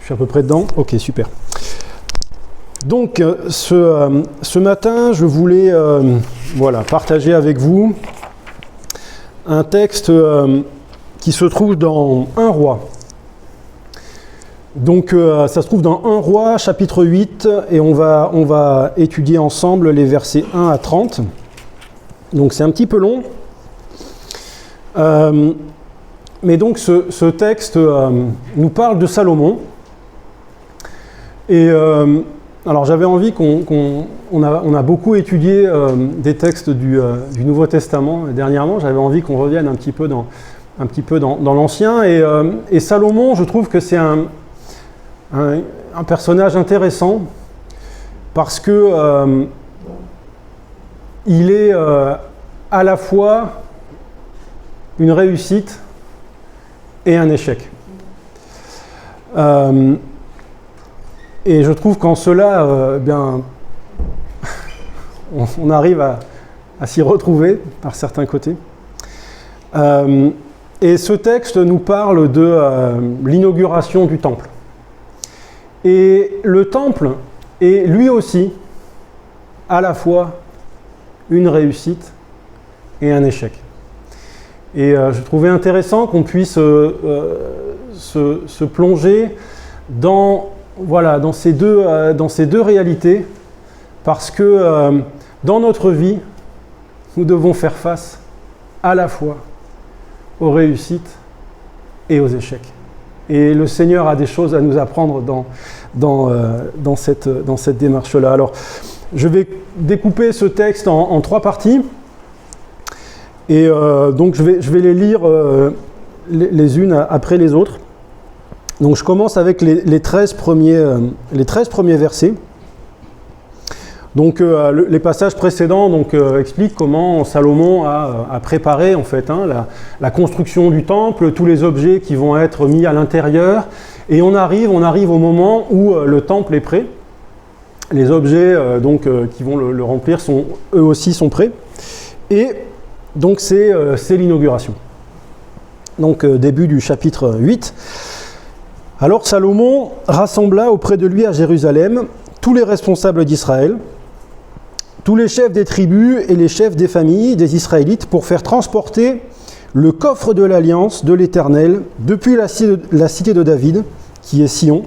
Je suis à peu près dedans. Ok, super. Donc, ce matin, je voulais partager avec vous un texte qui se trouve dans 1 Roi. Donc, ça se trouve dans 1 Roi, chapitre 8, et on va étudier ensemble les versets 1 à 30. Donc, c'est un petit peu long. Mais donc, ce texte nous parle de Salomon. Et alors, j'avais envie on a beaucoup étudié des textes du Nouveau Testament. Et dernièrement, j'avais envie qu'on revienne un petit peu dans l'Ancien. Et Salomon, je trouve que c'est un personnage intéressant parce que il est à la fois une réussite et un échec. Et je trouve qu'en cela, on arrive à s'y retrouver par certains côtés. Et ce texte nous parle de l'inauguration du temple. Et le temple est lui aussi à la fois une réussite et un échec. Et je trouvais intéressant qu'on puisse se plonger dans ces deux réalités, parce que dans notre vie, nous devons faire face à la fois aux réussites et aux échecs. Et le Seigneur a des choses à nous apprendre dans cette démarche-là. Alors, je vais découper ce texte en 3 parties. Et donc, je vais les lire les unes après les autres. Donc, je commence avec les 13 premiers versets. Donc, les passages précédents expliquent comment Salomon a préparé en fait la construction du temple, tous les objets qui vont être mis à l'intérieur. Et on arrive au moment où le temple est prêt. Les objets qui vont le remplir eux aussi sont prêts. Et donc, c'est l'inauguration. Donc, début du chapitre 8. Alors Salomon rassembla auprès de lui à Jérusalem tous les responsables d'Israël, tous les chefs des tribus et les chefs des familles des Israélites pour faire transporter le coffre de l'Alliance de l'Éternel depuis la cité de David, qui est Sion.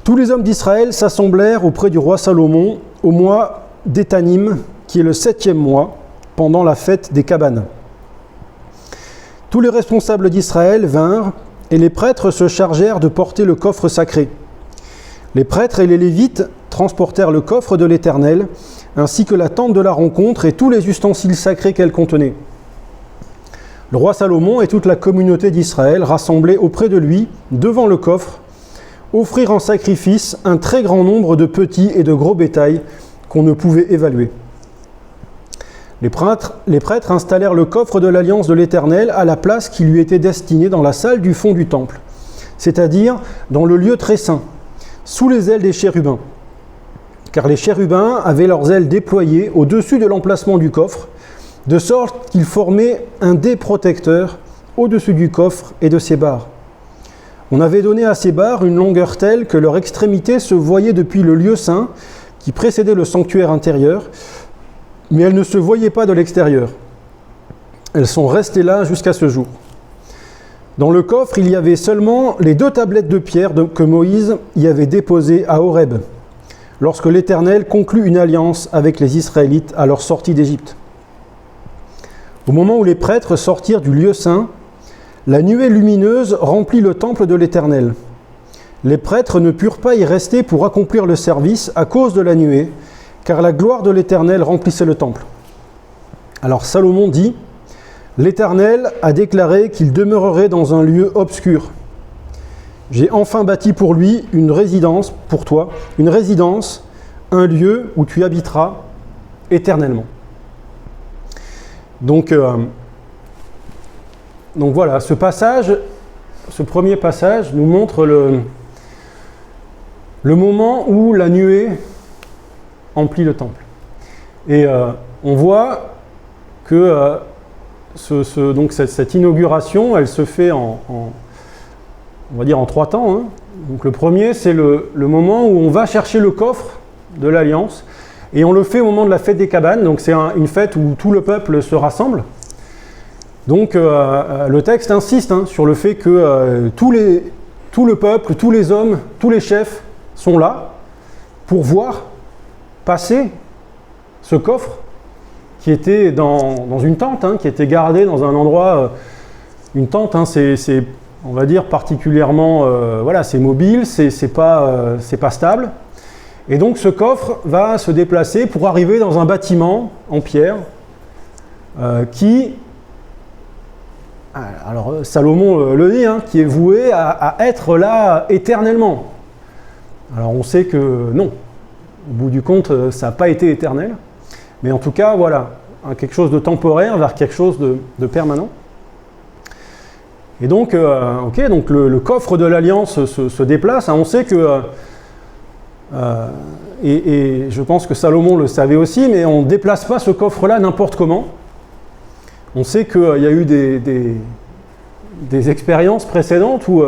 Tous les hommes d'Israël s'assemblèrent auprès du roi Salomon au mois d'Étanim, qui est le 7e mois, pendant la fête des cabanes. Tous les responsables d'Israël vinrent, et les prêtres se chargèrent de porter le coffre sacré. Les prêtres et les Lévites transportèrent le coffre de l'Éternel, ainsi que la tente de la rencontre et tous les ustensiles sacrés qu'elle contenait. Le roi Salomon et toute la communauté d'Israël, rassemblés auprès de lui, devant le coffre, offrirent en sacrifice un très grand nombre de petits et de gros bétail qu'on ne pouvait évaluer. Les prêtres installèrent le coffre de l'Alliance de l'Éternel à la place qui lui était destinée dans la salle du fond du temple, c'est-à-dire dans le lieu très saint, sous les ailes des chérubins. Car les chérubins avaient leurs ailes déployées au-dessus de l'emplacement du coffre, de sorte qu'ils formaient un dais protecteur au-dessus du coffre et de ses barres. On avait donné à ces barres une longueur telle que leur extrémité se voyait depuis le lieu saint qui précédait le sanctuaire intérieur, mais elles ne se voyaient pas de l'extérieur. Elles sont restées là jusqu'à ce jour. Dans le coffre, il y avait seulement les 2 tablettes de pierre que Moïse y avait déposées à Horeb, lorsque l'Éternel conclut une alliance avec les Israélites à leur sortie d'Égypte. Au moment où les prêtres sortirent du lieu saint, la nuée lumineuse remplit le temple de l'Éternel. Les prêtres ne purent pas y rester pour accomplir le service à cause de la nuée, car la gloire de l'Éternel remplissait le temple. Alors Salomon dit, « L'Éternel a déclaré qu'il demeurerait dans un lieu obscur. J'ai enfin bâti pour lui une résidence, pour toi, une résidence, un lieu où tu habiteras éternellement. » Donc voilà, ce premier passage nous montre le moment où la nuée emplit le temple. Et on voit que cette inauguration, elle se fait on va dire en 3 temps. Hein. Donc le premier, c'est le moment où on va chercher le coffre de l'Alliance, et on le fait au moment de la fête des cabanes, donc c'est une fête où tout le peuple se rassemble. Donc le texte insiste sur le fait que tout le peuple, tous les hommes, tous les chefs sont là pour voir passer ce coffre qui était dans une tente, qui était gardé dans un endroit, une tente, c'est on va dire particulièrement, voilà, c'est mobile, c'est pas stable. Et donc ce coffre va se déplacer pour arriver dans un bâtiment en pierre qui, alors Salomon le dit, qui est voué à être là éternellement. Alors on sait que non, au bout du compte, ça n'a pas été éternel, mais en tout cas, voilà, quelque chose de temporaire vers quelque chose de permanent. Et donc, donc le coffre de l'Alliance se déplace. On sait que, et je pense que Salomon le savait aussi, mais on ne déplace pas ce coffre-là n'importe comment. On sait qu'il y a eu des expériences précédentes où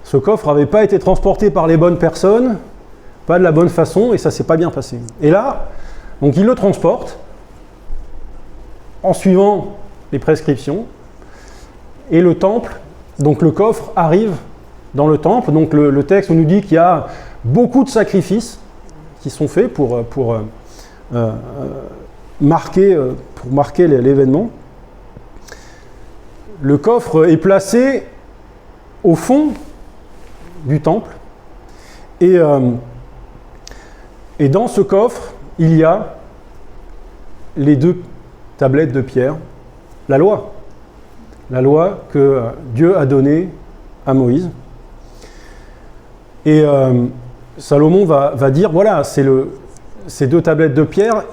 ce coffre n'avait pas été transporté par les bonnes personnes, pas de la bonne façon, et ça ne s'est pas bien passé. Et là, donc il le transporte en suivant les prescriptions, et le temple, donc le coffre arrive dans le temple. Donc le texte nous dit qu'il y a beaucoup de sacrifices qui sont faits pour marquer l'événement. Le coffre est placé au fond du temple, et dans ce coffre, il y a les 2 tablettes de pierre, la loi que Dieu a donnée à Moïse. Et Salomon va dire, voilà, ces 2 tablettes de pierre,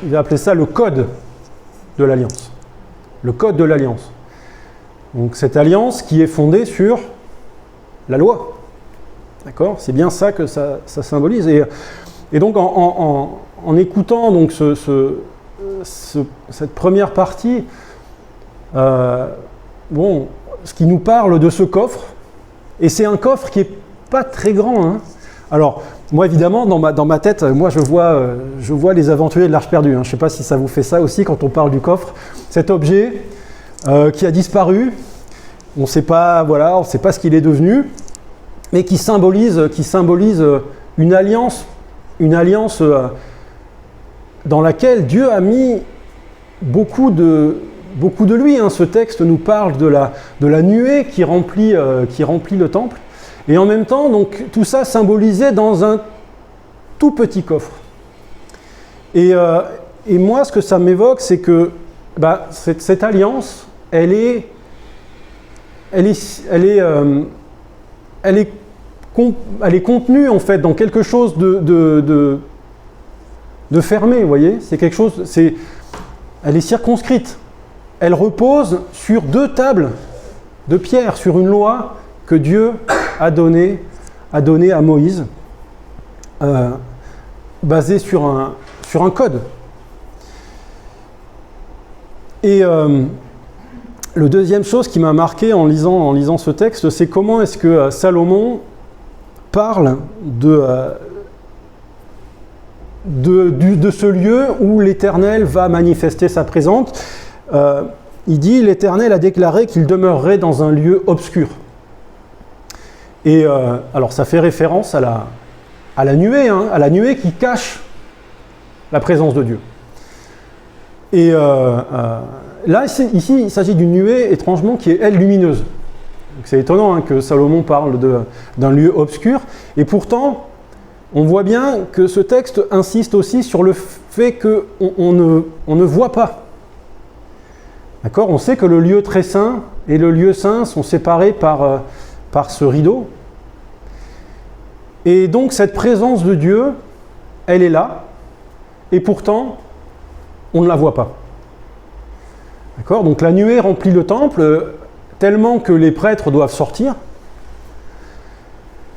il va appeler ça le code de l'Alliance. Le code de l'Alliance. Donc cette alliance qui est fondée sur la loi. D'accord ? C'est bien ça que ça symbolise. Et donc en écoutant donc cette première partie, ce qui nous parle de ce coffre, et c'est un coffre qui n'est pas très grand. Alors, moi évidemment, dans ma tête, moi je vois les aventuriers de l'Arche perdue. Je ne sais pas si ça vous fait ça aussi quand on parle du coffre. Cet objet qui a disparu, on ne sait pas ce qu'il est devenu, mais qui symbolise une alliance dans laquelle Dieu a mis beaucoup de lui. Ce texte nous parle de la nuée qui remplit le temple, et en même temps, donc, tout ça symbolisé dans un tout petit coffre. Et moi, ce que ça m'évoque, c'est que cette alliance, elle est contenue en fait dans quelque chose de fermé, vous voyez. C'est quelque chose, elle est circonscrite. Elle repose sur 2 tables de pierre, sur une loi que Dieu a donnée à Moïse, basée sur un code. Et le deuxième chose qui m'a marqué en lisant ce texte, c'est comment est-ce que Salomon parle de ce lieu où l'Éternel va manifester sa présence. Il dit « L'Éternel a déclaré qu'il demeurerait dans un lieu obscur ». Et alors ça fait référence à la nuée qui cache la présence de Dieu. Et là, ici, il s'agit d'une nuée, étrangement, qui est, elle, lumineuse. Donc, c'est étonnant que Salomon parle d'un lieu obscur. Et pourtant, on voit bien que ce texte insiste aussi sur le fait qu'on ne voit pas. D'accord ? On sait que le lieu très saint et le lieu saint sont séparés par ce rideau. Et donc, cette présence de Dieu, elle est là. Et pourtant, on ne la voit pas. D'accord ? Donc la nuée remplit le temple tellement que les prêtres doivent sortir.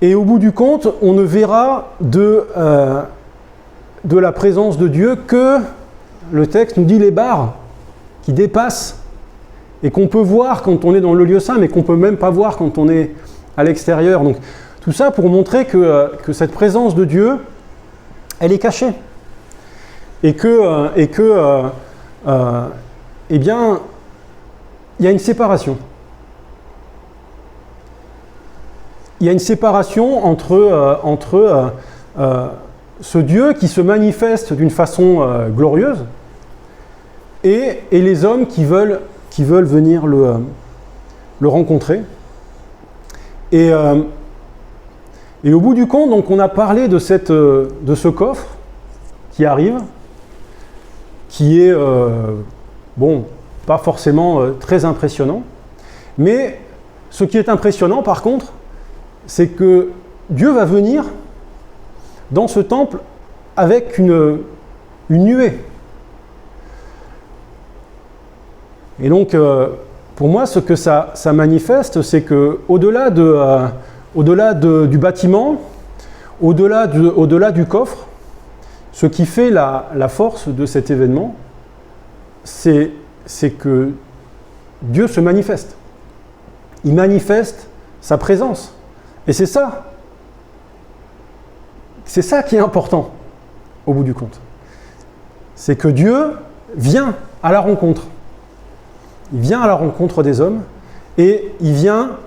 Et au bout du compte, on ne verra de la présence de Dieu que, le texte nous dit, les barres qui dépassent et qu'on peut voir quand on est dans le lieu saint, mais qu'on ne peut même pas voir quand on est à l'extérieur. Donc tout ça pour montrer que cette présence de Dieu, elle est cachée. Et eh bien, il y a une séparation. Il y a une séparation entre ce Dieu qui se manifeste d'une façon glorieuse et les hommes qui veulent venir le rencontrer. Et au bout du compte, donc, on a parlé de ce coffre qui arrive, qui est, pas forcément très impressionnant, mais ce qui est impressionnant par contre, c'est que Dieu va venir dans ce temple avec une nuée. Et donc, pour moi, ce que ça manifeste, c'est que au-delà du bâtiment, au-delà du coffre, ce qui fait la force de cet événement, c'est que Dieu se manifeste. Il manifeste sa présence. Et c'est ça qui est important, au bout du compte. C'est que Dieu vient à la rencontre. Il vient à la rencontre des hommes et il vient,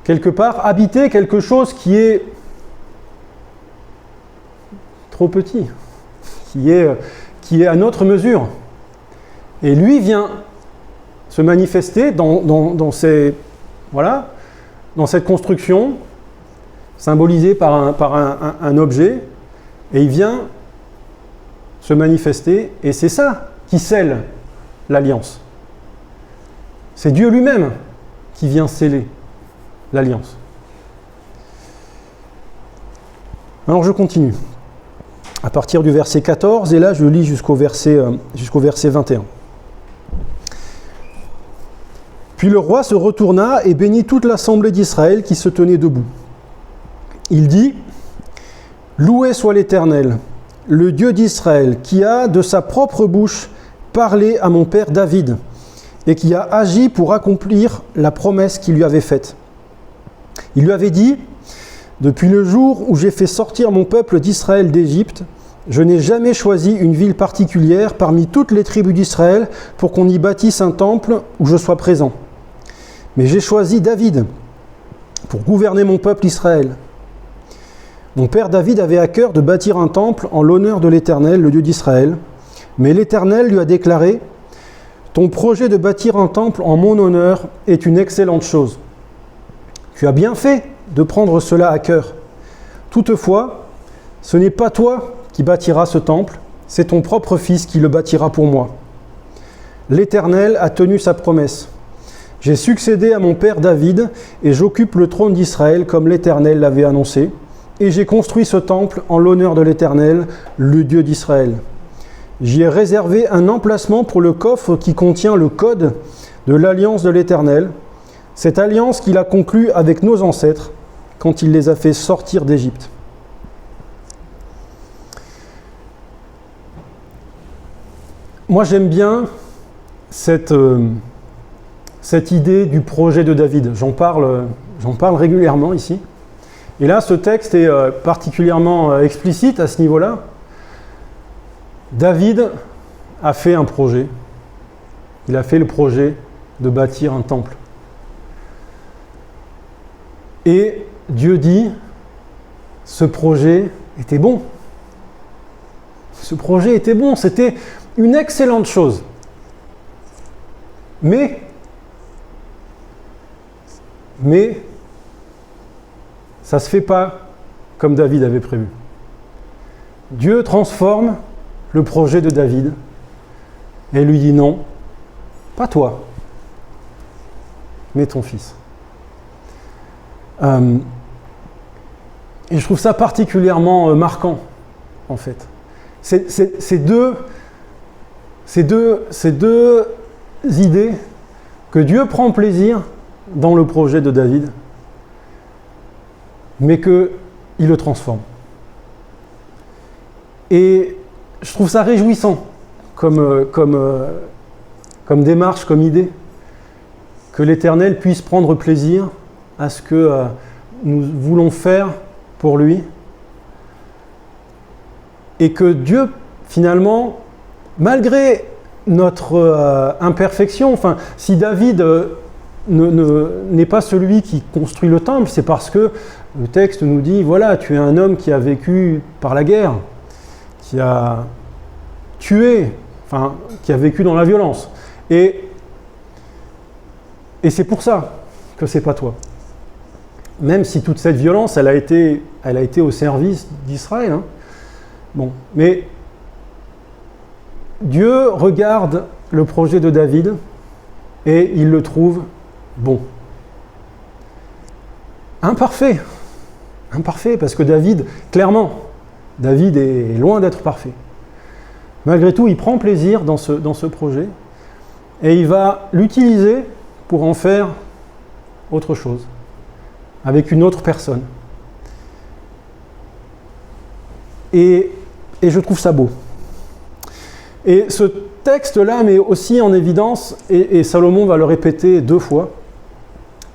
quelque part, habiter quelque chose qui est trop petit, qui est à notre mesure. Et lui vient se manifester dans cette construction, symbolisée par un objet, et il vient se manifester, et c'est ça qui scelle l'alliance. C'est Dieu lui-même qui vient sceller l'alliance. Alors je continue. À partir du verset 14, et là je lis jusqu'au verset 21. Puis le roi se retourna et bénit toute l'assemblée d'Israël qui se tenait debout. Il dit : Loué soit l'Éternel, le Dieu d'Israël, qui a de sa propre bouche parlé à mon père David, et qui a agi pour accomplir la promesse qu'il lui avait faite. Il lui avait dit : Depuis le jour où j'ai fait sortir mon peuple d'Israël d'Égypte, je n'ai jamais choisi une ville particulière parmi toutes les tribus d'Israël pour qu'on y bâtisse un temple où je sois présent. Mais j'ai choisi David pour gouverner mon peuple Israël. Mon père David avait à cœur de bâtir un temple en l'honneur de l'Éternel, le Dieu d'Israël. Mais l'Éternel lui a déclaré : Ton projet de bâtir un temple en mon honneur est une excellente chose. Tu as bien fait de prendre cela à cœur. Toutefois, ce n'est pas toi qui bâtiras ce temple, c'est ton propre fils qui le bâtira pour moi. L'Éternel a tenu sa promesse. J'ai succédé à mon père David et j'occupe le trône d'Israël comme l'Éternel l'avait annoncé, et j'ai construit ce temple en l'honneur de l'Éternel, le Dieu d'Israël. J'y ai réservé un emplacement pour le coffre qui contient le code de l'alliance de l'Éternel, cette alliance qu'il a conclue avec nos ancêtres quand il les a fait sortir d'Égypte. Moi, j'aime bien cette idée du projet de David. J'en parle régulièrement ici. Et là, ce texte est particulièrement explicite à ce niveau-là. David a fait un projet. Il a fait le projet de bâtir un temple. Et Dieu dit, ce projet était bon. Ce projet était bon, c'était une excellente chose. Mais ça ne se fait pas comme David avait prévu. Dieu transforme le projet de David et lui dit non, pas toi, mais ton fils. Et je trouve ça particulièrement marquant, en fait. Ces deux idées que Dieu prend plaisir dans le projet de David, mais qu'il le transforme. Et je trouve ça réjouissant comme démarche, comme idée, que l'Éternel puisse prendre plaisir à ce que nous voulons faire pour lui. Et que Dieu, finalement, malgré notre imperfection, enfin, si David n'est pas celui qui construit le temple, c'est parce que le texte nous dit, voilà, tu es un homme qui a vécu par la guerre, qui a tué, enfin, qui a vécu dans la violence. Et c'est pour ça que c'est pas toi. Même si toute cette violence, elle a été au service d'Israël. Hein. Bon, mais Dieu regarde le projet de David et il le trouve bon. Imparfait, parce que David, clairement, David est loin d'être parfait. Malgré tout, il prend plaisir dans ce projet et il va l'utiliser pour en faire autre chose, avec une autre personne. Et je trouve ça beau. Et ce texte-là met aussi en évidence, et Salomon va le répéter 2 fois,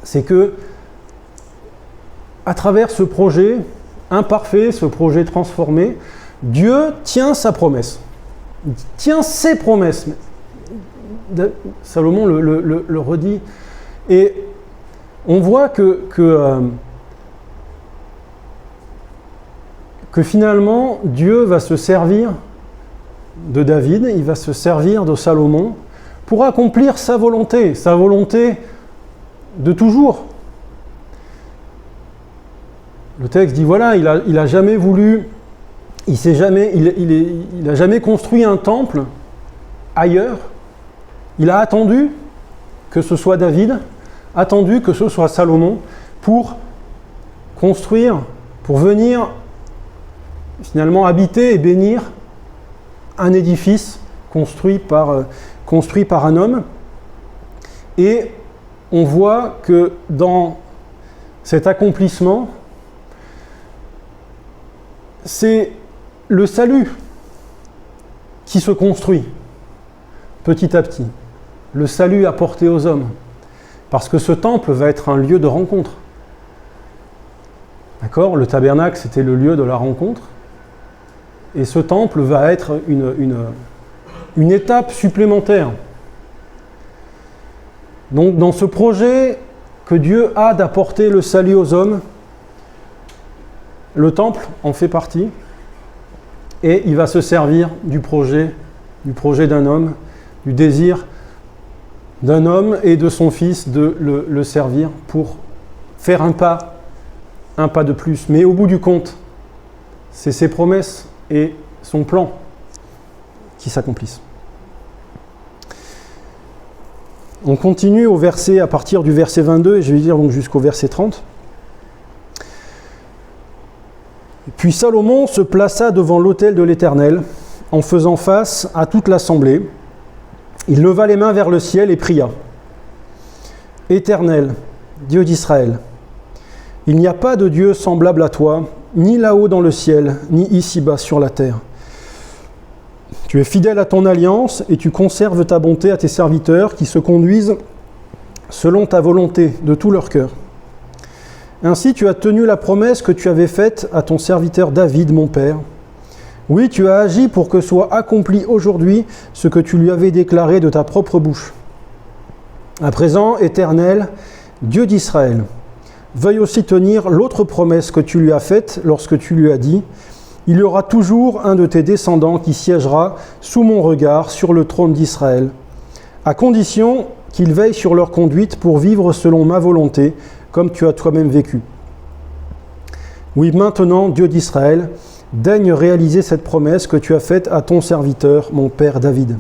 c'est que à travers ce projet imparfait, ce projet transformé, Dieu tient sa promesse. Il tient ses promesses. Salomon le redit. Et on voit que finalement, Dieu va se servir de David, il va se servir de Salomon pour accomplir sa volonté de toujours. Le texte dit, voilà, il a jamais voulu, il a jamais construit un temple ailleurs. Il a attendu que ce soit David, attendu que ce soit Salomon pour construire, pour venir finalement habiter et bénir un édifice construit par un homme. Et on voit que dans cet accomplissement, c'est le salut qui se construit petit à petit. Le salut apporté aux hommes. Parce que ce temple va être un lieu de rencontre. D'accord ? Le tabernacle, c'était le lieu de la rencontre. Et ce temple va être une étape supplémentaire. Donc, dans ce projet que Dieu a d'apporter le salut aux hommes, le temple en fait partie. Et il va se servir du projet d'un homme, du désir d'un homme et de son fils de le servir pour faire un pas de plus. Mais au bout du compte, c'est ses promesses et son plan qui s'accomplissent. On continue à partir du verset 22, et je vais dire donc jusqu'au verset 30. Puis Salomon se plaça devant l'autel de l'Éternel, en faisant face à toute l'assemblée. Il leva les mains vers le ciel et pria. « Éternel, Dieu d'Israël, il n'y a pas de Dieu semblable à toi, ni là-haut dans le ciel, ni ici-bas sur la terre. Tu es fidèle à ton alliance et tu conserves ta bonté à tes serviteurs qui se conduisent selon ta volonté de tout leur cœur. Ainsi tu as tenu la promesse que tu avais faite à ton serviteur David, mon père. Oui, tu as agi pour que soit accompli aujourd'hui ce que tu lui avais déclaré de ta propre bouche. À présent, Éternel, Dieu d'Israël, veuille aussi tenir l'autre promesse que tu lui as faite lorsque tu lui as dit « Il y aura toujours un de tes descendants qui siégera sous mon regard sur le trône d'Israël, à condition qu'il veille sur leur conduite pour vivre selon ma volonté, comme tu as toi-même vécu. Oui, maintenant, Dieu d'Israël, daigne réaliser cette promesse que tu as faite à ton serviteur, mon père David.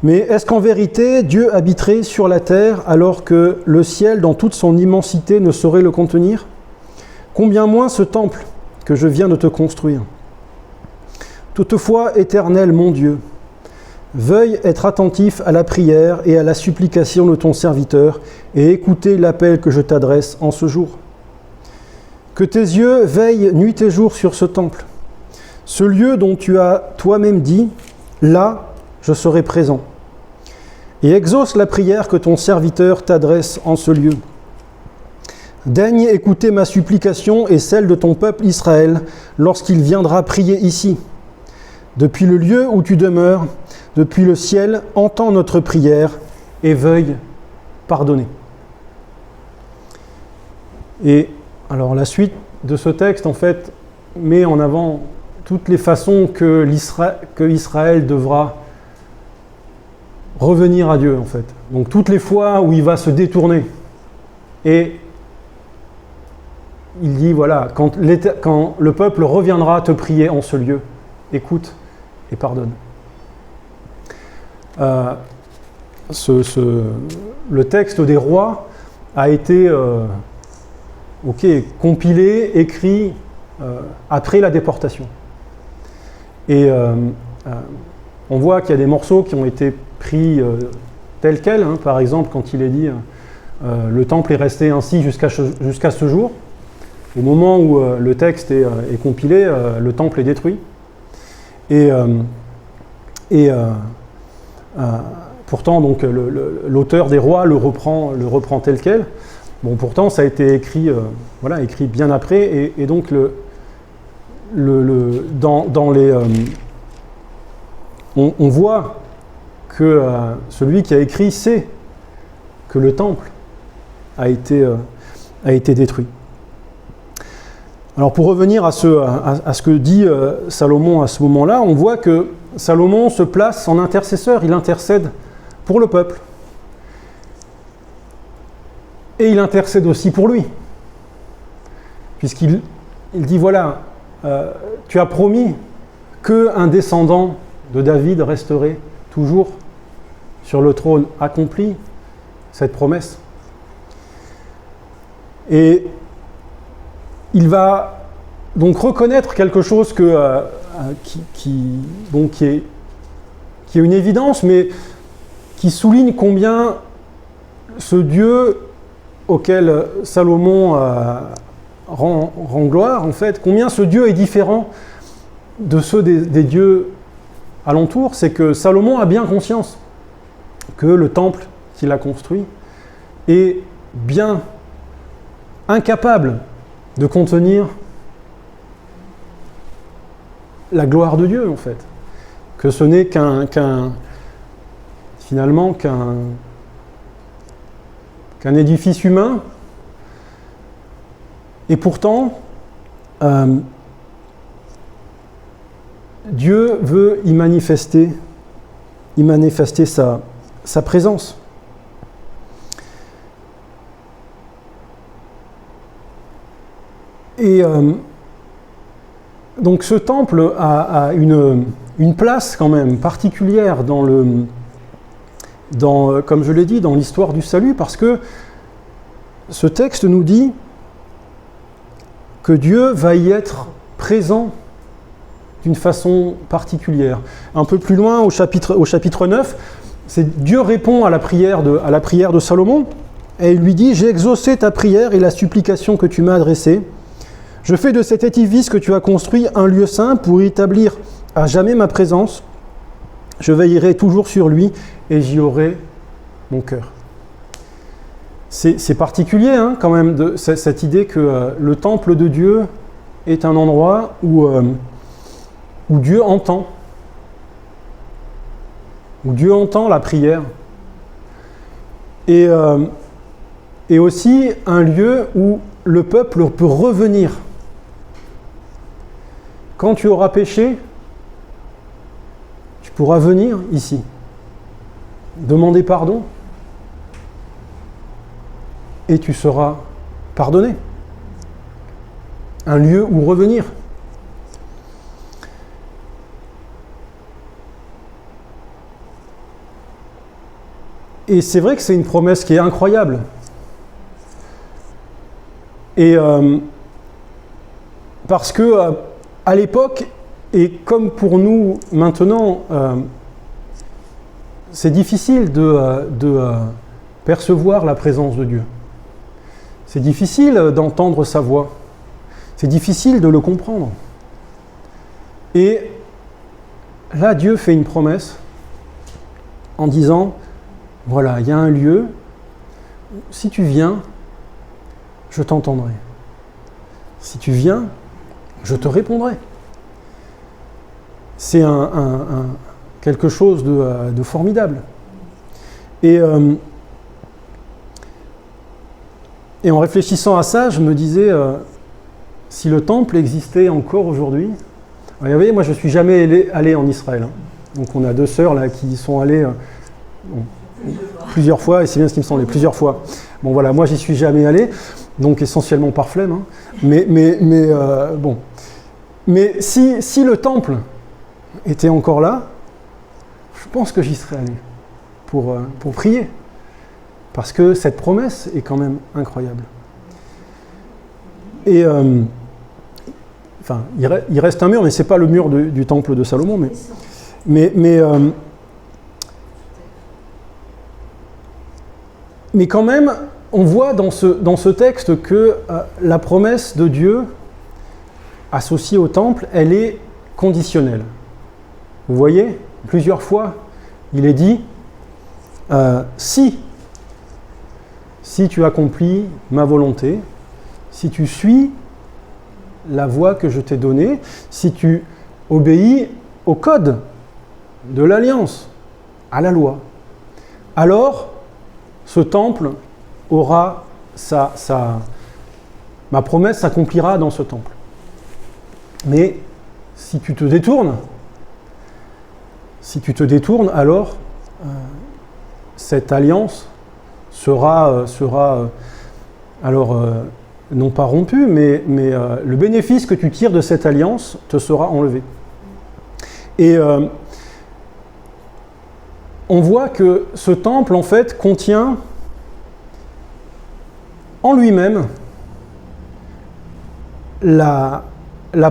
Mais est-ce qu'en vérité, Dieu habiterait sur la terre alors que le ciel, dans toute son immensité, ne saurait le contenir ? Combien moins ce temple que je viens de te construire. Toutefois, Éternel, mon Dieu, veuille être attentif à la prière et à la supplication de ton serviteur et écouter l'appel que je t'adresse en ce jour. Que tes yeux veillent nuit et jour sur ce temple, ce lieu dont tu as toi-même dit, là, je serai présent. Et exauce la prière que ton serviteur t'adresse en ce lieu. Daigne écouter ma supplication et celle de ton peuple Israël lorsqu'il viendra prier ici. Depuis le lieu où tu demeures, depuis le ciel, entends notre prière et veuille pardonner. Et alors la suite de ce texte, en fait, met en avant toutes les façons que Israël devra revenir à Dieu, en fait. Donc toutes les fois où il va se détourner. Et il dit, voilà, quand le peuple reviendra te prier en ce lieu, écoute et pardonne. Le texte des rois a été compilé, écrit après la déportation. Et on voit qu'il y a des morceaux qui ont été pris tels quels, hein, par exemple quand il est dit le temple est resté ainsi jusqu'à ce jour. Au moment où le texte est compilé, le temple est détruit. Et pourtant, donc, l'auteur des rois le reprend tel quel. Bon, pourtant, ça a été écrit, écrit bien après. Et donc, dans les, on voit que celui qui a écrit sait que le temple a été détruit. Alors pour revenir à ce que dit Salomon à ce moment-là, on voit que Salomon se place en intercesseur, il intercède pour le peuple. Et il intercède aussi pour lui. Puisqu'il dit, voilà, tu as promis qu'un descendant de David resterait toujours sur le trône. Accomplis cette promesse. Et il va donc reconnaître quelque chose qui est une évidence, mais qui souligne combien ce Dieu auquel Salomon rend gloire, en fait, combien ce Dieu est différent de ceux des dieux alentours, c'est que Salomon a bien conscience que le temple qu'il a construit est bien incapable de contenir la gloire de Dieu, en fait. Que ce n'est finalement qu'un édifice humain. Et pourtant, Dieu veut y manifester sa présence. Et donc ce temple a une place quand même particulière comme je l'ai dit, dans l'histoire du salut, parce que ce texte nous dit que Dieu va y être présent d'une façon particulière. Un peu plus loin, au chapitre 9, Dieu répond à la prière de Salomon, et il lui dit « J'ai exaucé ta prière et la supplication que tu m'as adressée. Je fais de cet édifice que tu as construit un lieu saint pour y établir à jamais ma présence. Je veillerai toujours sur lui et j'y aurai mon cœur. » C'est particulier hein, quand même, cette idée que le temple de Dieu est un endroit où Dieu entend. Où Dieu entend la prière. Et aussi un lieu où le peuple peut revenir. Quand tu auras péché, tu pourras venir ici, demander pardon, et tu seras pardonné. Un lieu où revenir. Et c'est vrai que c'est une promesse qui est incroyable. Et parce que à l'époque, et comme pour nous maintenant, c'est difficile de percevoir la présence de Dieu. C'est difficile d'entendre sa voix. C'est difficile de le comprendre. Et là, Dieu fait une promesse en disant, voilà, il y a un lieu, si tu viens, je t'entendrai. Si tu viens, je te répondrai. C'est quelque chose de formidable. Et en réfléchissant à ça, je me disais, si le temple existait encore aujourd'hui, vous voyez, moi je ne suis jamais allé en Israël. Hein. Donc on a 2 sœurs là qui sont allées plusieurs fois, et c'est bien ce qui me semblait, plusieurs fois. Bon voilà, moi j'y suis jamais allé, donc essentiellement par flemme. Hein. Bon. Mais si le temple était encore là, je pense que j'y serais allé pour prier. Parce que cette promesse est quand même incroyable. Et il reste un mur, mais ce n'est pas le mur du temple de Salomon. Mais quand même, on voit dans ce texte que la promesse de Dieu associée au temple, elle est conditionnelle. Vous voyez, plusieurs fois, il est dit si tu accomplis ma volonté, si tu suis la voie que je t'ai donnée, si tu obéis au code de l'alliance, à la loi, alors ce temple aura ma promesse s'accomplira dans ce temple. Mais si tu te détournes, alors cette alliance sera non pas rompue, mais le bénéfice que tu tires de cette alliance te sera enlevé. Et on voit que ce temple, en fait, contient en lui-même la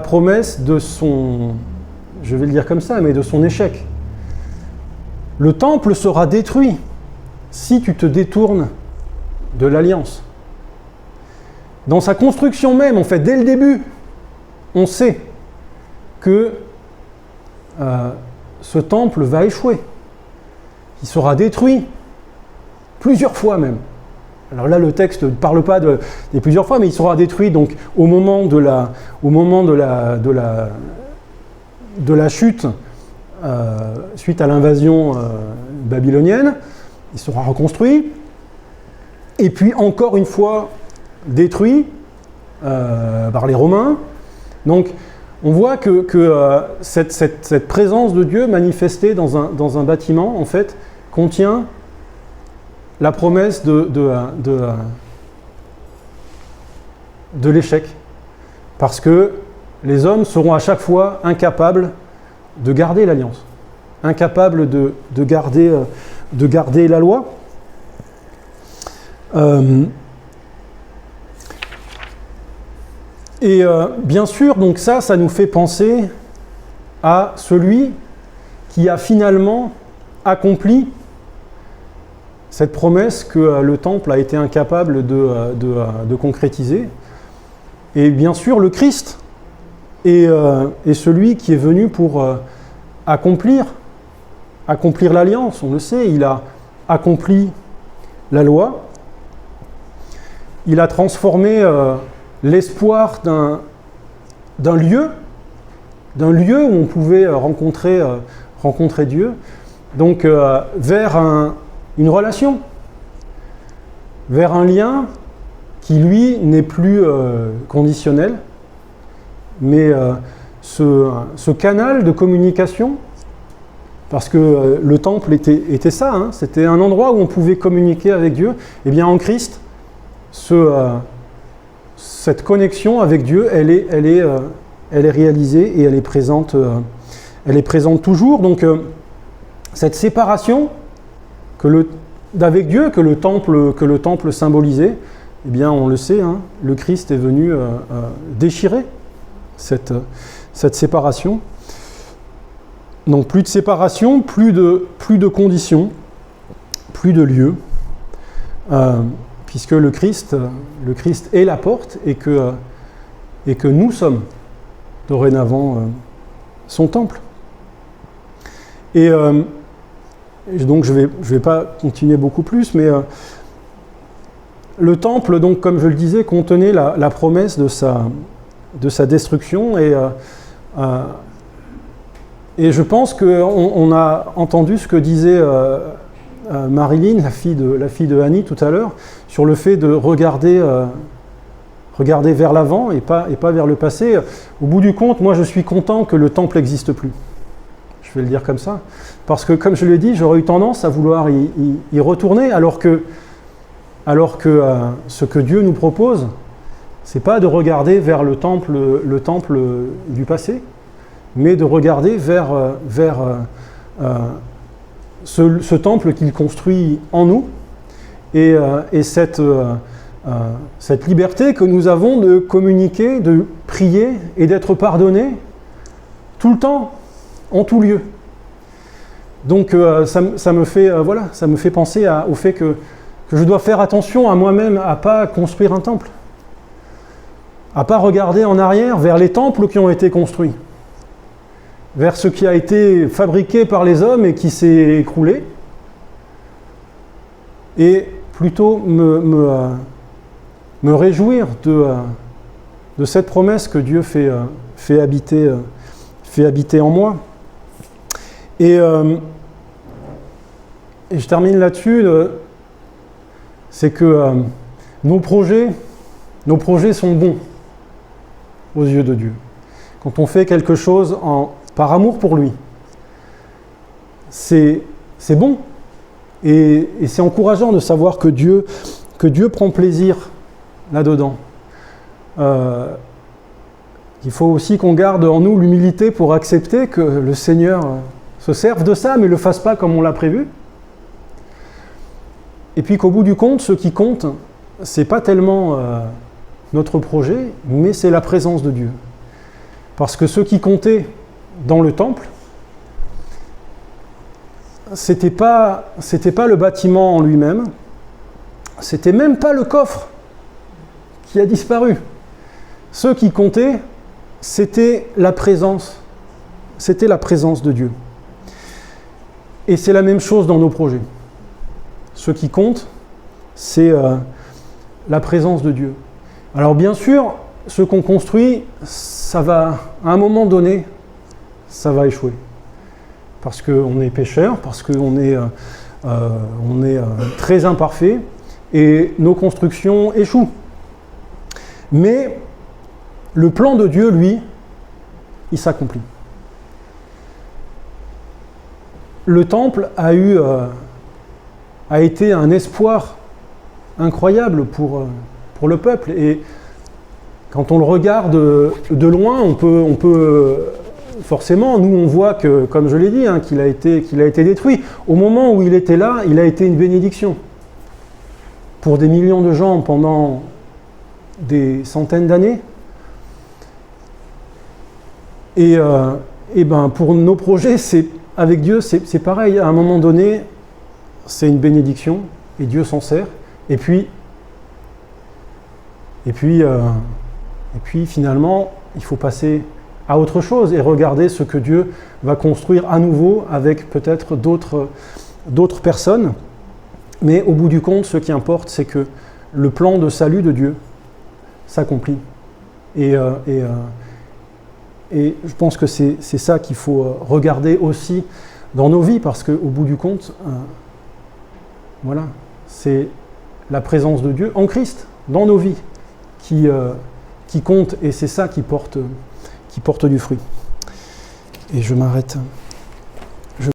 promesse de son, je vais le dire comme ça, mais de son échec. Le temple sera détruit si tu te détournes de l'alliance. Dans sa construction même, en fait, dès le début, on sait que ce temple va échouer. Il sera détruit plusieurs fois même. Alors là, le texte ne parle pas des plusieurs fois, mais il sera détruit donc au moment de la chute suite à l'invasion babylonienne. Il sera reconstruit, et puis encore une fois détruit par les Romains. Donc on voit que cette présence de Dieu manifestée dans un bâtiment, en fait, contient la promesse de l'échec. Parce que les hommes seront à chaque fois incapables de garder l'alliance, incapables de garder la loi. Bien sûr, donc ça nous fait penser à celui qui a finalement accompli cette promesse que le temple a été incapable de concrétiser. Et bien sûr, le Christ est celui qui est venu pour accomplir l'alliance. On le sait, il a accompli la loi. Il a transformé l'espoir d'un lieu où on pouvait rencontrer Dieu, donc vers une relation, vers un lien qui, lui, n'est plus conditionnel, mais ce canal de communication, parce que le temple était ça, hein, c'était un endroit où on pouvait communiquer avec Dieu. Et bien en Christ, cette connexion avec Dieu, elle est réalisée et elle est présente toujours. Donc cette séparation d'avec Dieu que le temple symbolisait, eh bien on le sait, hein, le Christ est venu déchirer cette séparation. Donc plus de séparation, plus de conditions, plus de lieux, puisque le Christ est la porte et que nous sommes dorénavant son temple. Et donc je vais pas continuer beaucoup plus, mais le temple, donc, comme je le disais, contenait la promesse de sa destruction. Et je pense qu'on a entendu ce que disait Marilyn, la fille de Annie tout à l'heure, sur le fait de regarder vers l'avant et pas vers le passé. Au bout du compte, moi je suis content que le temple n'existe plus. Je vais le dire comme ça. Parce que, comme je l'ai dit, j'aurais eu tendance à vouloir y retourner, alors que ce que Dieu nous propose, c'est pas de regarder vers le temple du passé, mais de regarder vers ce temple qu'il construit en nous, et cette liberté que nous avons de communiquer, de prier et d'être pardonnés tout le temps, en tout lieu. Donc ça me fait penser au fait que je dois faire attention à moi-même à ne pas construire un temple, à ne pas regarder en arrière vers les temples qui ont été construits, vers ce qui a été fabriqué par les hommes et qui s'est écroulé, et plutôt me réjouir de cette promesse que Dieu fait habiter en moi. Et je termine là-dessus, c'est que nos projets sont bons aux yeux de Dieu. Quand on fait quelque chose par amour pour lui, c'est bon. Et c'est encourageant de savoir que Dieu prend plaisir là-dedans. Il faut aussi qu'on garde en nous l'humilité pour accepter que le Seigneur se serve de ça, mais ne le fasse pas comme on l'a prévu. Et puis qu'au bout du compte, ce qui compte, c'est pas tellement notre projet, mais c'est la présence de Dieu. Parce que ce qui comptait dans le temple, c'était pas le bâtiment en lui-même, c'était même pas le coffre qui a disparu. Ce qui comptait, c'était la présence de Dieu. Et c'est la même chose dans nos projets. Ce qui compte, c'est la présence de Dieu. Alors bien sûr, ce qu'on construit, ça va, à un moment donné, ça va échouer. Parce qu'on est pécheur, parce qu'on est très imparfait, et nos constructions échouent. Mais le plan de Dieu, lui, il s'accomplit. Le temple a été un espoir incroyable pour le peuple. Et quand on le regarde de loin, on peut forcément, nous on voit que, comme je l'ai dit, qu'il a été détruit. Au moment où il était là, il a été une bénédiction pour des millions de gens pendant des centaines d'années. Et pour nos projets, avec Dieu, c'est pareil. À un moment donné, c'est une bénédiction et Dieu s'en sert. Et puis finalement, il faut passer à autre chose et regarder ce que Dieu va construire à nouveau avec peut-être d'autres personnes. Mais au bout du compte, ce qui importe, c'est que le plan de salut de Dieu s'accomplit. Et je pense que c'est ça qu'il faut regarder aussi dans nos vies, parce qu'au bout du compte, voilà, c'est la présence de Dieu en Christ, dans nos vies, qui compte, et c'est ça qui porte du fruit. Et je m'arrête.